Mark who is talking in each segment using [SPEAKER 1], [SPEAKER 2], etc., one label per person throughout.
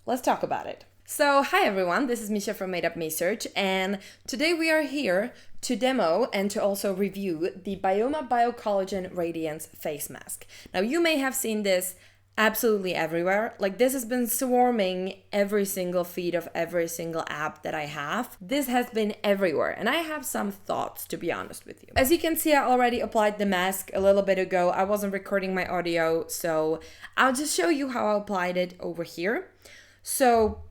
[SPEAKER 1] let's talk about it. So, hi everyone, this is Misha from Made Up Research, and today we are here to demo and to also review the BYOMA Bio-Collagen Radiance face mask. Now, you may have seen this absolutely everywhere. Like, this has been swarming every single feed of every single app that I have. This has been everywhere, and I have some thoughts, to be honest with you. As you can see, I already applied the mask a little bit ago. I wasn't recording my audio, so I'll just show you how I applied it over here. So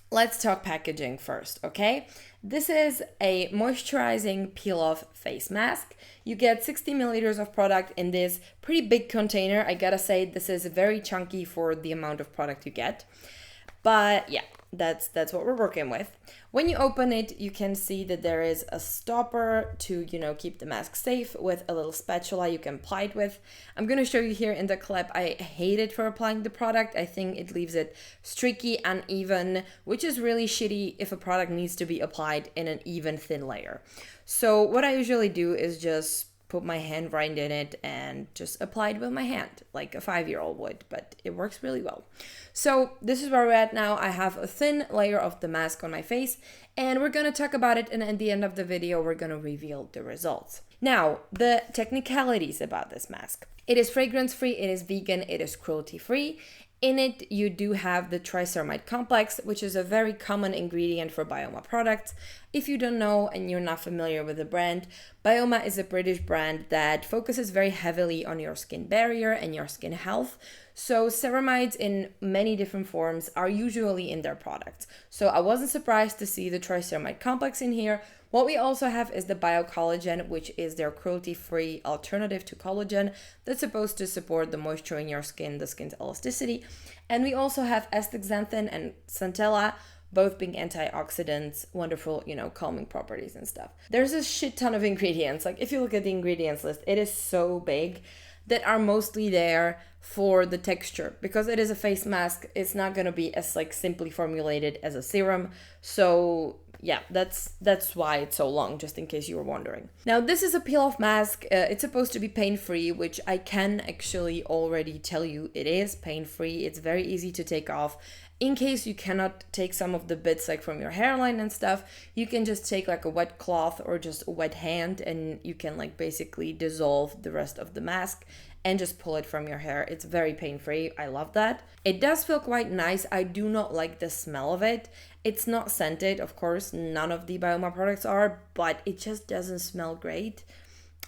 [SPEAKER 1] let's talk packaging first, okay? This is a moisturizing peel-off face mask. You get 60 milliliters of product in this pretty big container. I gotta say, this is very chunky for the amount of product you get. But yeah, that's what we're working with. When you open it, you can see that there is a stopper to, keep the mask safe with a little spatula you can apply it with. I'm going to show you here in the clip. I hate it for applying the product. I think it leaves it streaky, uneven, which is really shitty if a product needs to be applied in an even thin layer. So what I usually do is just put my hand right in it and just apply it with my hand like a 5-year-old would, but it works really well. So this is where we're at now. I have a thin layer of the mask on my face and we're gonna talk about it, and at the end of the video we're gonna reveal the results. Now, the technicalities about this mask. It is fragrance free, it is vegan, it is cruelty free. In it, you do have the triceramide complex, which is a very common ingredient for BYOMA products. If you don't know and you're not familiar with the brand, BYOMA is a British brand that focuses very heavily on your skin barrier and your skin health. So ceramides in many different forms are usually in their products. So I wasn't surprised to see the triceramide complex in here. What we also have is the Bio-Collagen, which is their cruelty-free alternative to collagen that's supposed to support the moisture in your skin, the skin's elasticity. And we also have astaxanthin and centella, both being antioxidants, wonderful, calming properties and stuff. There's a shit ton of ingredients. Like, if you look at the ingredients list, it is so big, that are mostly there for the texture. Because it is a face mask, it's not going to be as simply formulated as a serum. So yeah, that's why it's so long, just in case you were wondering. Now, this is a peel-off mask. It's supposed to be pain-free, which I can actually already tell you it is pain-free. It's very easy to take off. In case you cannot take some of the bits from your hairline and stuff, you can just take a wet cloth or just a wet hand, and you can basically dissolve the rest of the mask and just pull it from your hair. It's very pain-free. I love that. It does feel quite nice. I do not like the smell of it. It's not scented, of course. None of the BYOMA products are, but it just doesn't smell great.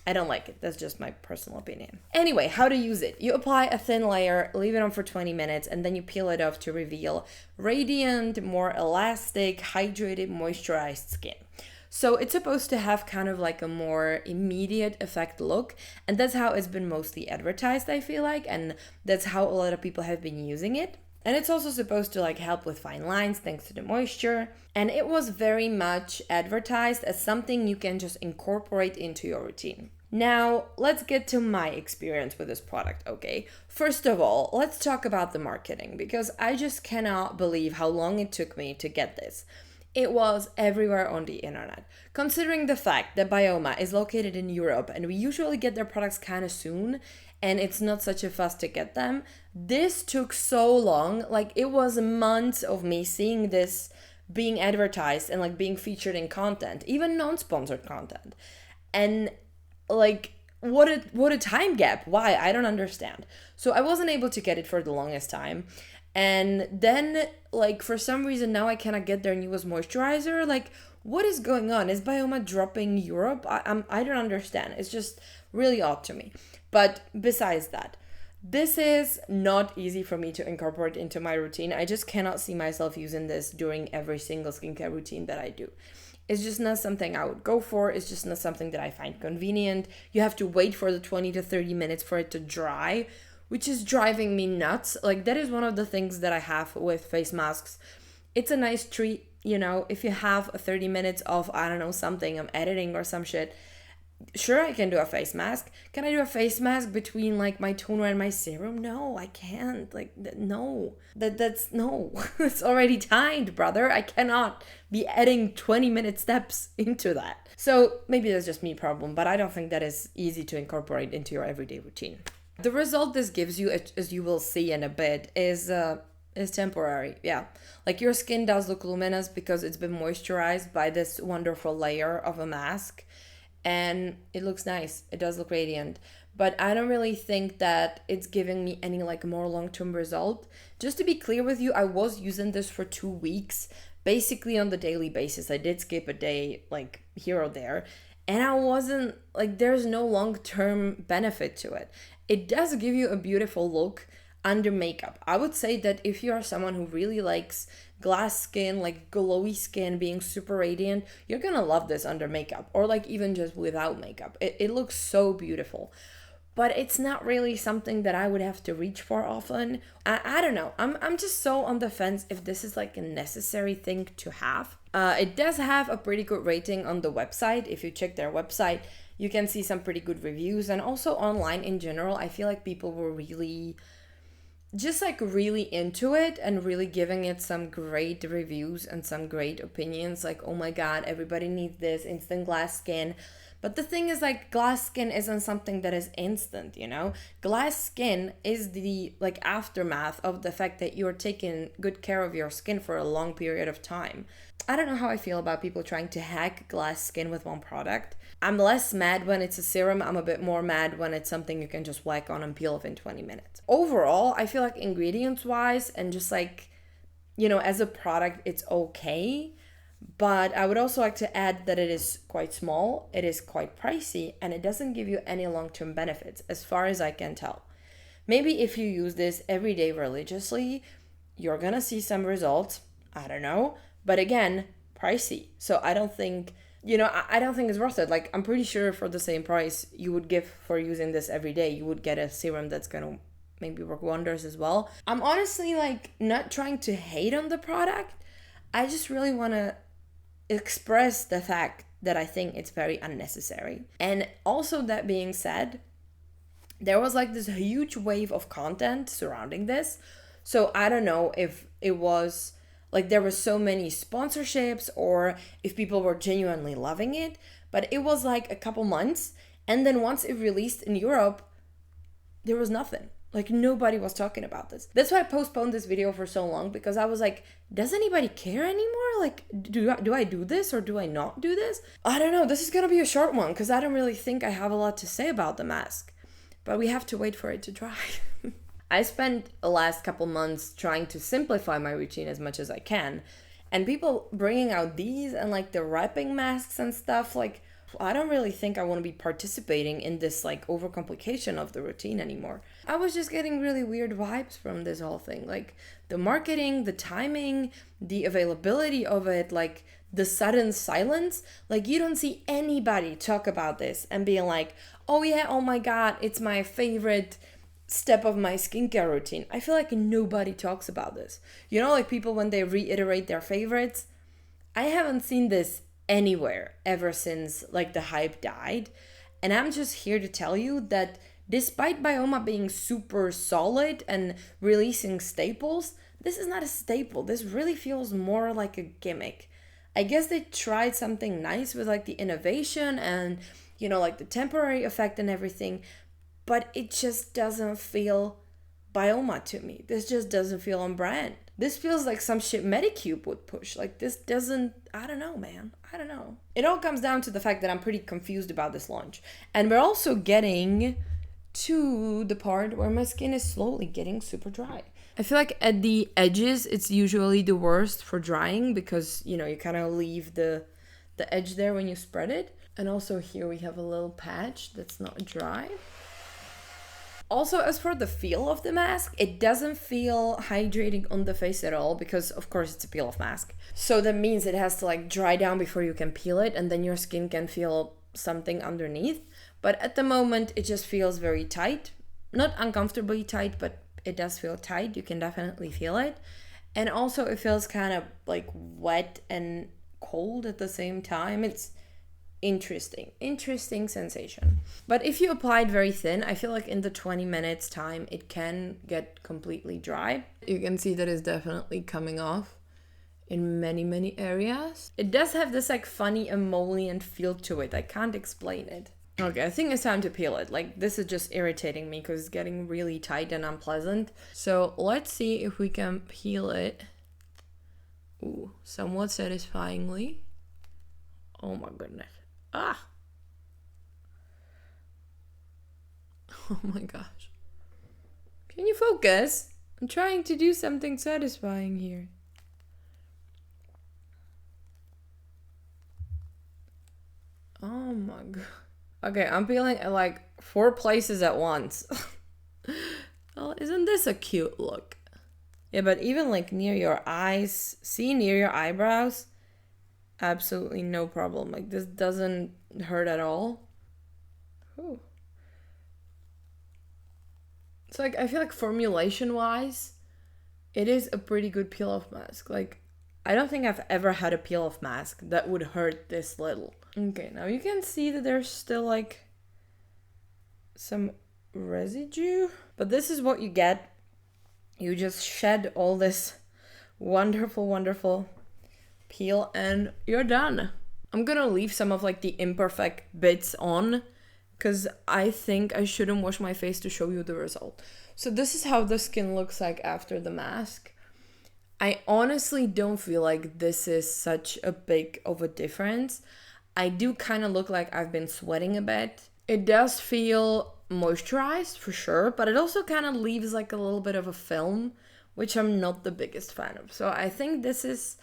[SPEAKER 1] I don't like it. That's just my personal opinion. Anyway, how to use it. You apply a thin layer, leave it on for 20 minutes, and then you peel it off to reveal radiant, more elastic, hydrated, moisturized skin. So it's supposed to have kind of a more immediate effect look, and that's how it's been mostly advertised, I feel like, and that's how a lot of people have been using it. And it's also supposed to help with fine lines thanks to the moisture. And it was very much advertised as something you can just incorporate into your routine. Now, let's get to my experience with this product, okay? First of all, let's talk about the marketing, because I just cannot believe how long it took me to get this. It was everywhere on the internet. Considering the fact that BYOMA is located in Europe and we usually get their products kind of soon, and it's not such a fuss to get them, this took so long. It was months of me seeing this being advertised and being featured in content, even non-sponsored content. And what a time gap. Why? I don't understand. So I wasn't able to get it for the longest time. And then, for some reason, now I cannot get their newest moisturizer. What is going on? Is BYOMA dropping Europe? I don't understand. It's just really odd to me. But besides that, this is not easy for me to incorporate into my routine. I just cannot see myself using this during every single skincare routine that I do. It's just not something I would go for. It's just not something that I find convenient. You have to wait for the 20 to 30 minutes for it to dry, which is driving me nuts. That is one of the things that I have with face masks. It's a nice treat, if you have 30 minutes of, something, I'm editing or some shit. Sure, I can do a face mask. Can I do a face mask between my toner and my serum? No, I can't. No. That's no. It's already timed, brother. I cannot be adding 20-minute steps into that. So maybe that's just me problem, but I don't think that is easy to incorporate into your everyday routine. The result this gives you, as you will see in a bit, is is temporary. Yeah. Like your skin does look luminous because it's been moisturized by this wonderful layer of a mask. And it looks nice. It does look radiant. But I don't really think that it's giving me any like more long-term result. Just to be clear with you, I was using this for 2 weeks, basically on the daily basis. I did skip a day like here or there. And I wasn't like, there's no long-term benefit to it. It does give you a beautiful look under makeup. I would say that if you are someone who really likes glass skin, like glowy skin, being super radiant, you're gonna love this under makeup, or like even just without makeup. It looks so beautiful. But it's not really something that I would have to reach for often. I don't know. I'm just so on the fence if this is like a necessary thing to have. It does have a pretty good rating on the website. If you check their website, you can see some pretty good reviews. And also online in general, I feel like people were really into it and really giving it some great reviews and some great opinions. Like, oh my God, everybody needs this instant glass skin. But the thing is, like, glass skin isn't something that is instant, you know? Glass skin is the, like, aftermath of the fact that you're taking good care of your skin for a long period of time. I don't know how I feel about people trying to hack glass skin with one product. I'm less mad when it's a serum. I'm a bit more mad when it's something you can just whack on and peel off in 20 minutes. Overall, I feel like ingredients-wise and just, like, you know, as a product, it's okay. But I would also like to add that it is quite small, it is quite pricey, and it doesn't give you any long-term benefits, as far as I can tell. Maybe if you use this every day religiously, you're gonna see some results, I don't know. But again, pricey. So I don't think, you know, I don't think it's worth it. Like, I'm pretty sure for the same price you would give for using this every day, you would get a serum that's gonna maybe work wonders as well. I'm honestly, like, not trying to hate on the product. I just really want to express the fact that I think it's very unnecessary. And also, that being said, there was like this huge wave of content surrounding this. So I don't know if it was like there were so many sponsorships or if people were genuinely loving it, but it was like a couple months. And then once it released in Europe, there was nothing. Like, nobody was talking about this. That's why I postponed this video for so long, because I was like, does anybody care anymore? Like, do I do this or do I not do this? I don't know. This is gonna be a short one because I don't really think I have a lot to say about the mask. But we have to wait for it to dry. I spent the last couple months trying to simplify my routine as much as I can. And people bringing out these and like the wrapping masks and stuff, like, I don't really think I want to be participating in this like overcomplication of the routine anymore. I was just getting really weird vibes from this whole thing. Like the marketing, the timing, the availability of it, like the sudden silence. Like you don't see anybody talk about this and being like, oh yeah, oh my God, it's my favorite step of my skincare routine. I feel like nobody talks about this. You know, like people when they reiterate their favorites. I haven't seen this anywhere ever since like the hype died. And I'm just here to tell you that despite BYOMA being super solid and releasing staples, this is not a staple. This really feels more like a gimmick. I guess they tried something nice with like the innovation and, you know, like the temporary effect and everything, but it just doesn't feel BYOMA to me. This just doesn't feel on brand. This feels like some shit Medicube would push. Like this doesn't, I don't know, man. I don't know. It all comes down to the fact that I'm pretty confused about this launch. And we're also getting to the part where my skin is slowly getting super dry. I feel like at the edges, it's usually the worst for drying because, you know, you kind of leave the edge there when you spread it. And also here we have a little patch that's not dry. Also, as for the feel of the mask, it doesn't feel hydrating on the face at all because, of course, it's a peel-off mask. So that means it has to like dry down before you can peel it and then your skin can feel something underneath. But at the moment, it just feels very tight. Not uncomfortably tight, but it does feel tight. You can definitely feel it. And also, it feels kind of like wet and cold at the same time. It's interesting sensation. But if you apply it very thin, I feel like in the 20 minutes time it can get completely dry. You can see that it's definitely coming off in many areas. It does have this like funny emollient feel to it. I can't explain it. Okay, I think it's time to peel it. Like, this is just irritating me because it's getting really tight and unpleasant. So let's see if we can peel it. Ooh, somewhat satisfyingly. Oh my goodness. Ah! Oh my gosh. Can you focus? I'm trying to do something satisfying here. Oh my god. Okay, I'm peeling at like 4 places at once. Well, isn't this a cute look? Yeah, but even like near your eyes, see near your eyebrows, absolutely no problem. Like this doesn't hurt at all. Ooh. It's like, I feel like formulation wise, it is a pretty good peel off mask. Like, I don't think I've ever had a peel off mask that would hurt this little. Okay, now you can see that there's still like some residue, but this is what you get. You just shed all this wonderful, wonderful peel and you're done. I'm gonna leave some of like the imperfect bits on because I think I shouldn't wash my face to show you the result. So this is how the skin looks like after the mask. I honestly don't feel like this is such a big of a difference. I do kind of look like I've been sweating a bit. It does feel moisturized for sure, but it also kind of leaves like a little bit of a film, which I'm not the biggest fan of. So I think this is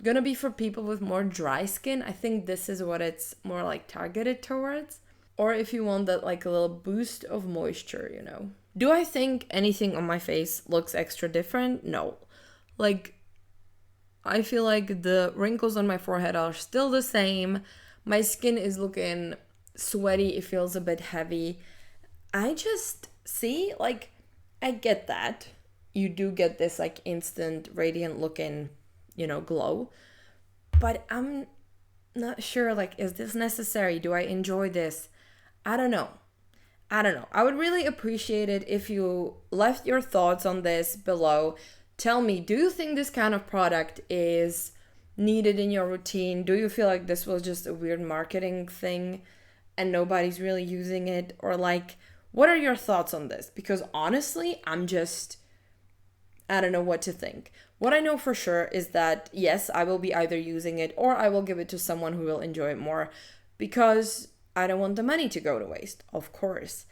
[SPEAKER 1] gonna be for people with more dry skin. I think this is what it's more like targeted towards. Or if you want that like a little boost of moisture, you know. Do I think anything on my face looks extra different? No. Like, I feel like the wrinkles on my forehead are still the same. My skin is looking sweaty. It feels a bit heavy. I just see, like, I get that. You do get this, like, instant, radiant looking, you know, glow. But I'm not sure, like, is this necessary? Do I enjoy this? I don't know. I would really appreciate it if you left your thoughts on this below. Tell me, do you think this kind of product is needed in your routine? Do you feel like this was just a weird marketing thing and nobody's really using it? Or like, what are your thoughts on this? Because honestly, I don't know what to think. What I know for sure is that yes, I will be either using it or I will give it to someone who will enjoy it more because I don't want the money to go to waste, of course.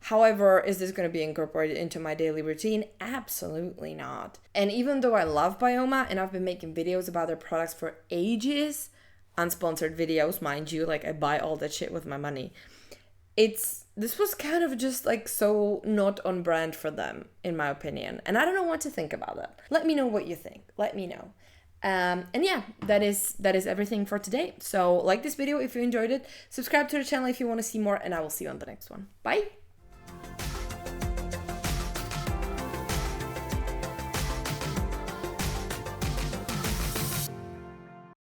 [SPEAKER 1] However, is this going to be incorporated into my daily routine? Absolutely not. And even though I love BYOMA and I've been making videos about their products for ages, unsponsored videos, mind you, like I buy all that shit with my money. This was kind of just like so not on brand for them, in my opinion. And I don't know what to think about that. Let me know what you think. Let me know. And yeah, that is everything for today. So like this video if you enjoyed it, subscribe to the channel if you want to see more, and I will see you on the next one. Bye!